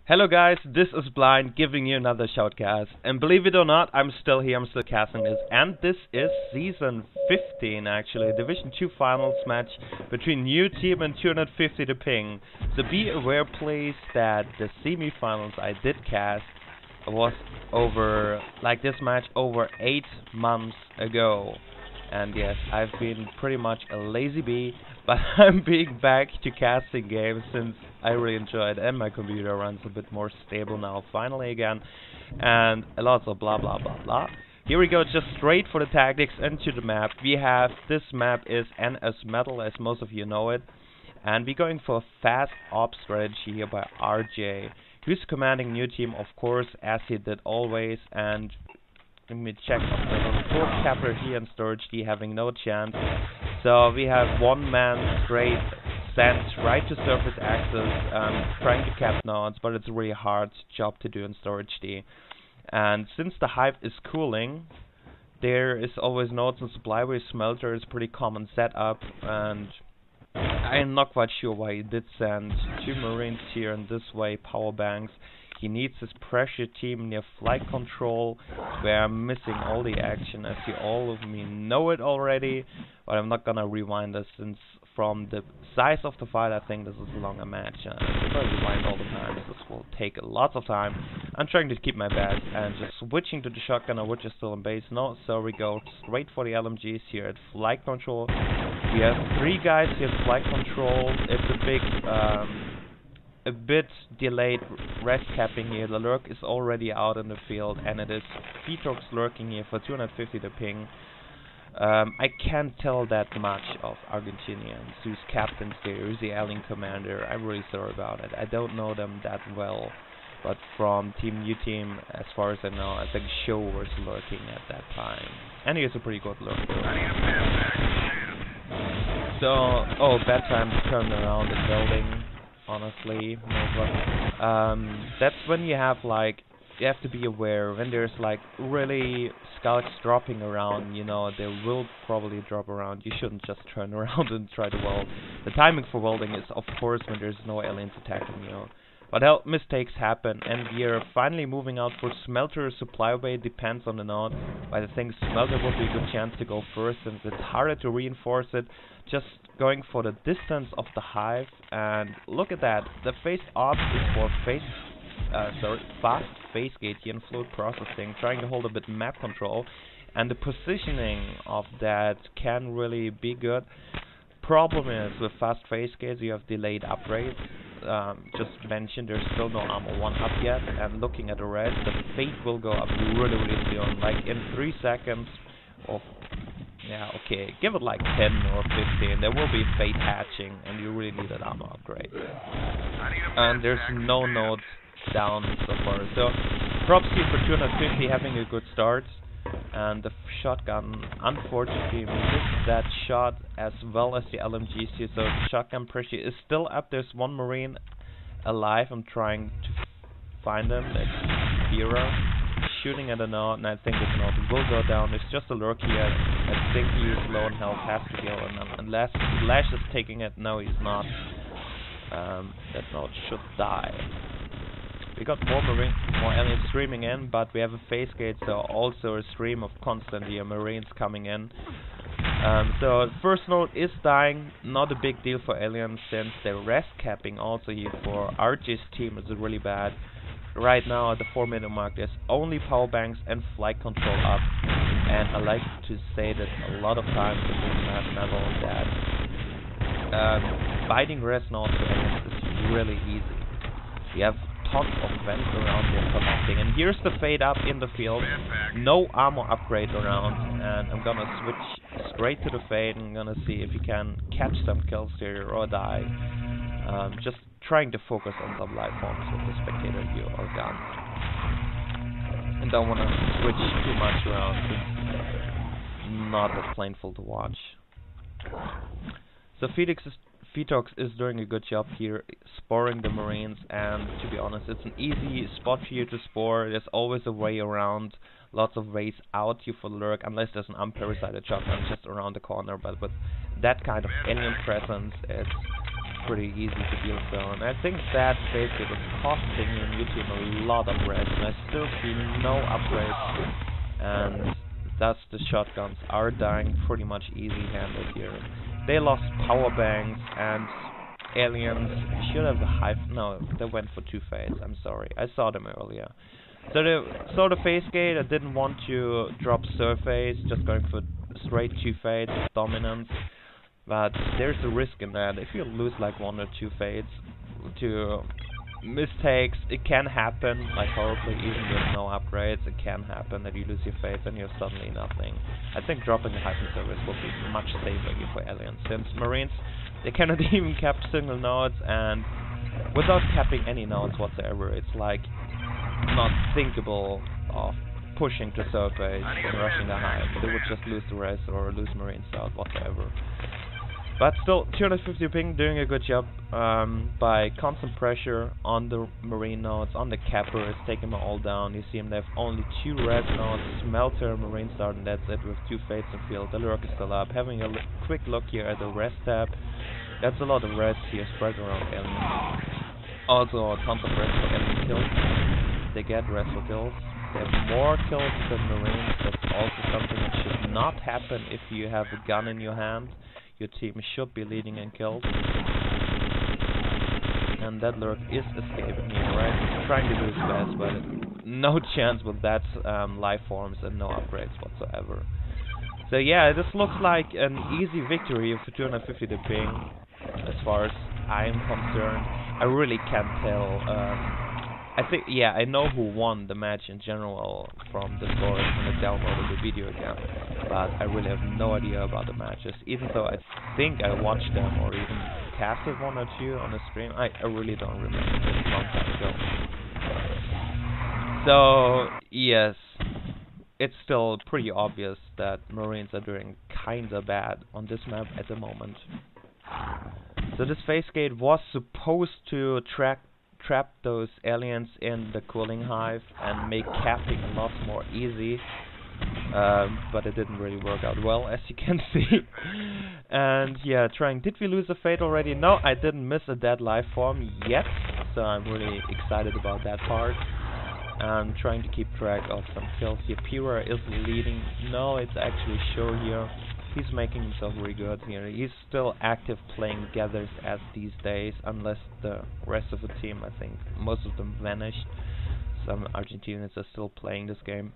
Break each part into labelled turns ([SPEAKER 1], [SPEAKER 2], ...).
[SPEAKER 1] Hello guys, this is Blind giving you another shoutcast. And believe it or not, I'm still here, I'm still casting this. And this is season 15 actually, Division 2 finals match between new team and 250 to ping. So be aware please that the semi-finals I did cast was over, like this match, over 8 months ago. And yes, I've been pretty much a lazy bee, but I'm being back to casting games since I really enjoy it and my computer runs a bit more stable now finally again, and a lot of blah blah blah blah. Here we go, just straight for the tactics into the map. We have, this map is NS Metal as most of you know it, and we're going for a fast op strategy here by RJ. He's commanding new team of course as he did always, and let me check on the little full capper here and storage D having no chance. So we have one man straight sent right to surface access, trying to cap nodes, but it's a really hard job to do in storage D. And since the hive is cooling, there is always nodes and supply-way smelter is pretty common setup, and I'm not quite sure why he did send 2 marines here in this way, power banks. He needs his pressure team near flight control, where I'm missing all the action, as you all of me know it already, but I'm not gonna rewind this since from the size of the fight I think this is a longer match. If I rewind all the time, this will take a lot of time. I'm trying to keep my best and just switching to the shotgunner, which is still in base. No, so we go straight for the LMGs here at flight control. We have 3 guys here at flight control. It's a bit delayed rest capping here. The lurk is already out in the field, and it is s15 lurking here for 250 to ping. I can't tell that much of Argentinians whose captains there, who's the alien commander. I'm really sorry about it. I don't know them that well, but from new team, as far as I know, I think Show was lurking at that time, and he is a pretty good lurker. So, oh, bad time to turn around the building. Honestly, that's when you have you have to be aware when there's really scouts dropping around. You know, they will probably drop around. You shouldn't just turn around and try to weld. The timing for welding is of course when there's no aliens attacking you. But mistakes happen, and we are finally moving out for smelter. Supply way depends on the node, but I think smelter will be a good chance to go first since it's harder to reinforce it. Just going for the distance of the hive, and look at that. The phase op is for fast phase gate here in fluid processing, trying to hold a bit map control, and the positioning of that can really be good. Problem is with fast phase gates you have delayed upgrades. Just mentioned there's still no armor 1 up yet, and looking at the rest, the fate will go up really soon, like in 3 seconds of, yeah, okay, give it like 10 or 15, there will be fate hatching, and you really need an armor upgrade. And there's no nodes down so far, so props here for 250 having a good start. And the shotgun unfortunately missed that shot as well as the LMGs here, so shotgun pressure is still up. There's one marine alive. I'm trying to find him. It's Hero shooting at a node, and I think this node will go down. There's just a lurk here. I think he is low on health, has to heal, and unless Lash is taking it, no he's not. That node should die. We got more aliens streaming in, but we have a phase gate, so also a stream of constantly marines coming in. So first node is dying, not a big deal for aliens since the rest capping also here for RJ's team is really bad. Right now at the 4-minute mark there's only power banks and flight control up, and I like to say that a lot of times in this map level that biting rest nodes for aliens is really easy. We have tons of vents around here connecting, and here's the fade up in the field. No armor upgrade around, and I'm gonna switch straight to the fade and I'm gonna see if you can catch some kills here or die. Just trying to focus on some life forms with the spectator view or gun, and don't wanna switch too much around. It's not that painful to watch. So s15 is doing a good job here, sporing the marines, and to be honest, it's an easy spot for you to spore. There's always a way around, lots of ways out here for the lurk, unless there's an unparasited shotgun just around the corner, but with that kind of alien presence, it's pretty easy to deal zone. I think that basically was costing your new team a lot of res, and I still see no upgrades, and thus the shotguns are dying pretty much easy-handed here. They lost power banks, and aliens should have no, they went for 2 fades, I'm sorry, I saw them earlier. So they saw the phase gate, I didn't want to drop surface, just going for straight 2 fades, dominance. But there's a risk in that. If you lose like 1 or 2 fades to mistakes, it can happen, like horribly, even with no upgrades, it can happen that you lose your fades and you're suddenly nothing. I think dropping the hyphen service will be much safer here for aliens, since Marines, they cannot even cap single nodes, and without capping any nodes whatsoever, it's like not thinkable of pushing to surface and rushing the hive. They would just lose the res or lose Marines out whatsoever. But still, 250 ping, doing a good job by constant pressure on the Marine nodes, on the cappers, taking them all down. You see them, they have only 2 red nodes, Smelter, Marine Start, and that's it with 2 fates in field. The lurk is still up. Having a quick look here at the res tab, that's a lot of res here spread around aliens. Also, tons of res for enemy kills. They get res for kills. They have more kills than Marines. That's also something that should not happen if you have a gun in your hand. Your team should be leading in kills. And that lurk is escaping here, right? He's trying to do his best, but no chance with that life forms and no upgrades whatsoever. So yeah, this looks like an easy victory for 250 to ping, as far as I'm concerned. I really can't tell. I think, yeah, I know who won the match in general from the scores when I downloaded the video again, but I really have no idea about the matches, even though I think I watched them or even casted 1 or 2 on the stream. I really don't remember, it's a long time ago. So, yes, it's still pretty obvious that Marines are doing kinda bad on this map at the moment. So this phase gate was supposed to trap those aliens in the cooling hive and make capping a lot more easy, but it didn't really work out well, as you can see. And yeah, did we lose a fate already? No, I didn't miss a dead life form yet, so I'm really excited about that part. I'm trying to keep track of some kills here. Pira is leading. No, it's actually Show here. He's making himself really good here. He's still active playing gathers as these days, unless the rest of the team, I think, most of them vanished. Some Argentinians are still playing this game.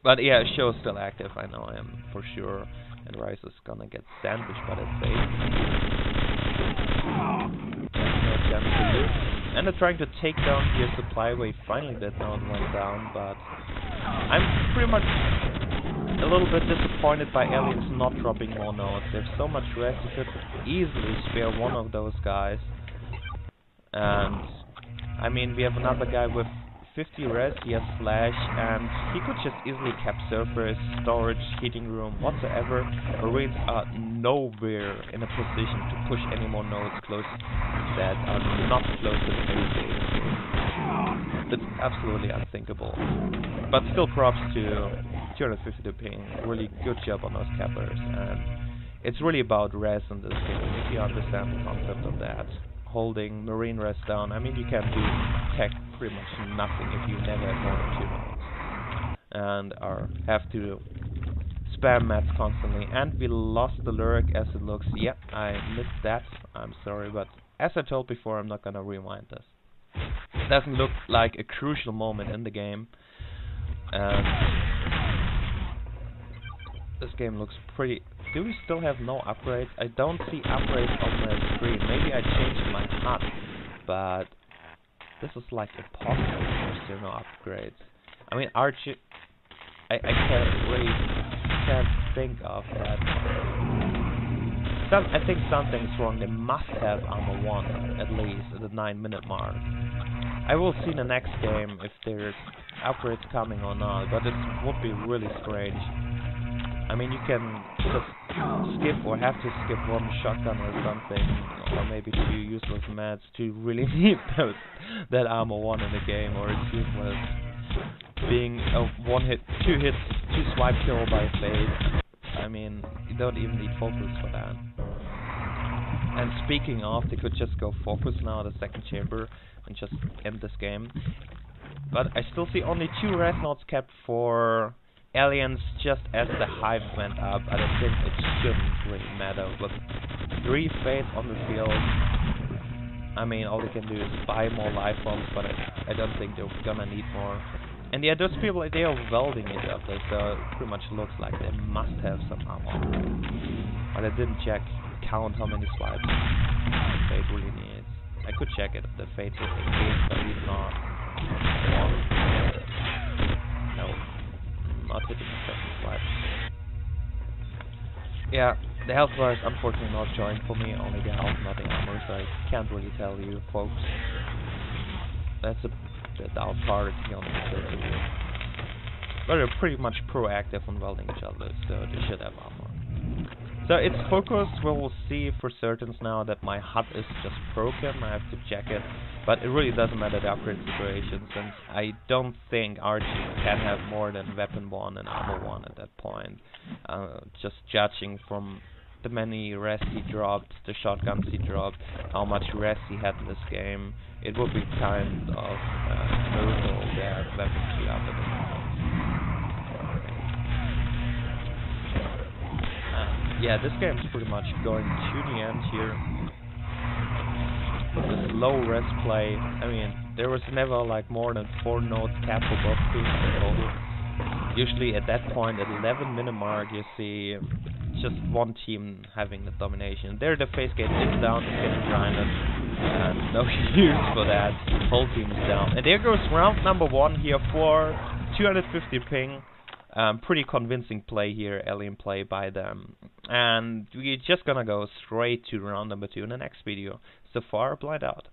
[SPEAKER 1] But yeah, Show's still active, I know him for sure. And Rice is gonna get sandwiched by that fate. No chance to lose. And they're trying to take down here supply wave. Finally that node went down, but I'm pretty much a little bit disappointed by aliens not dropping more nodes. There's so much res, you could easily spare 1 of those guys. And I mean, we have another guy with 50 res, he has flash, and he could just easily cap surface, storage, heating room, whatsoever. Marines are nowhere in a position to push any more nodes close that are not close to the phase gate. It's absolutely unthinkable. But still props to 250 to ping, really good job on those cappers, and it's really about res in this game, if you understand the concept of that. Holding Marine res down, I mean, you can do tech pretty much nothing if you never have more than 2 nodes. And have to spam mats constantly, and we lost the lurk as it looks. Yep, I missed that, I'm sorry, but as I told before, I'm not gonna rewind this. It doesn't look like a crucial moment in the game. This game looks pretty... Do we still have no upgrades? I don't see upgrades on my screen. Maybe I changed my HUD, but this is like impossible if there's still no upgrades. I mean, Archie... I can't think of that. I think something's wrong. They must have armor 1, at least, at the 9-minute mark. I will see in the next game if there's upgrades coming or not, but it would be really strange. I mean, you can just skip or have to skip 1 shotgun or something, or maybe 2 useless mats to really need that armor 1 in the game, or it's useless being a 2 swipe kill by fade. I mean, you don't even need focus for that. And speaking of, they could just go focus now the second chamber and just end this game. But I still see only 2 red nodes kept for aliens just as the hive went up. And I think it shouldn't really matter. With 3 fates on the field, I mean, all they can do is buy more life bombs, but I don't think they're gonna need more. And yeah, those people, they are welding each other, so it pretty much looks like they must have some armor. But I didn't count how many swipes Fate really needs. I could check it if the Fate is engaged, but he's not. No, not hitting the second swipe. Yeah, the health bar is unfortunately not showing for me, only the health, not the armor, so I can't really tell you, folks. That's the down part on the circle. But they're pretty much proactive on welding each other, so they should have armor. So it's focus. We'll see for certain now that my HUD is just broken. I have to check it, but it really doesn't matter the upgrade situation, since I don't think Archie can have more than weapon 1 and armor 1 at that point. Just judging from the many rests he dropped, the shotguns he dropped, how much rest he had in this game, it would be kind of miracle that weapons be up at the moment. Yeah, this game's pretty much going to the end here. With this low rest play, I mean, there was never like more than 4 nodes capped for both teams in total. Usually at that point, at 11-minute mark, you see just one team having the domination. There the face gate is down, it's getting grinded, and no use for that. Whole team is down. And there goes round number 1 here for 250 ping. Pretty convincing play here, alien play by them. And we're just gonna go straight to round number 2 in the next video. So far, blind out.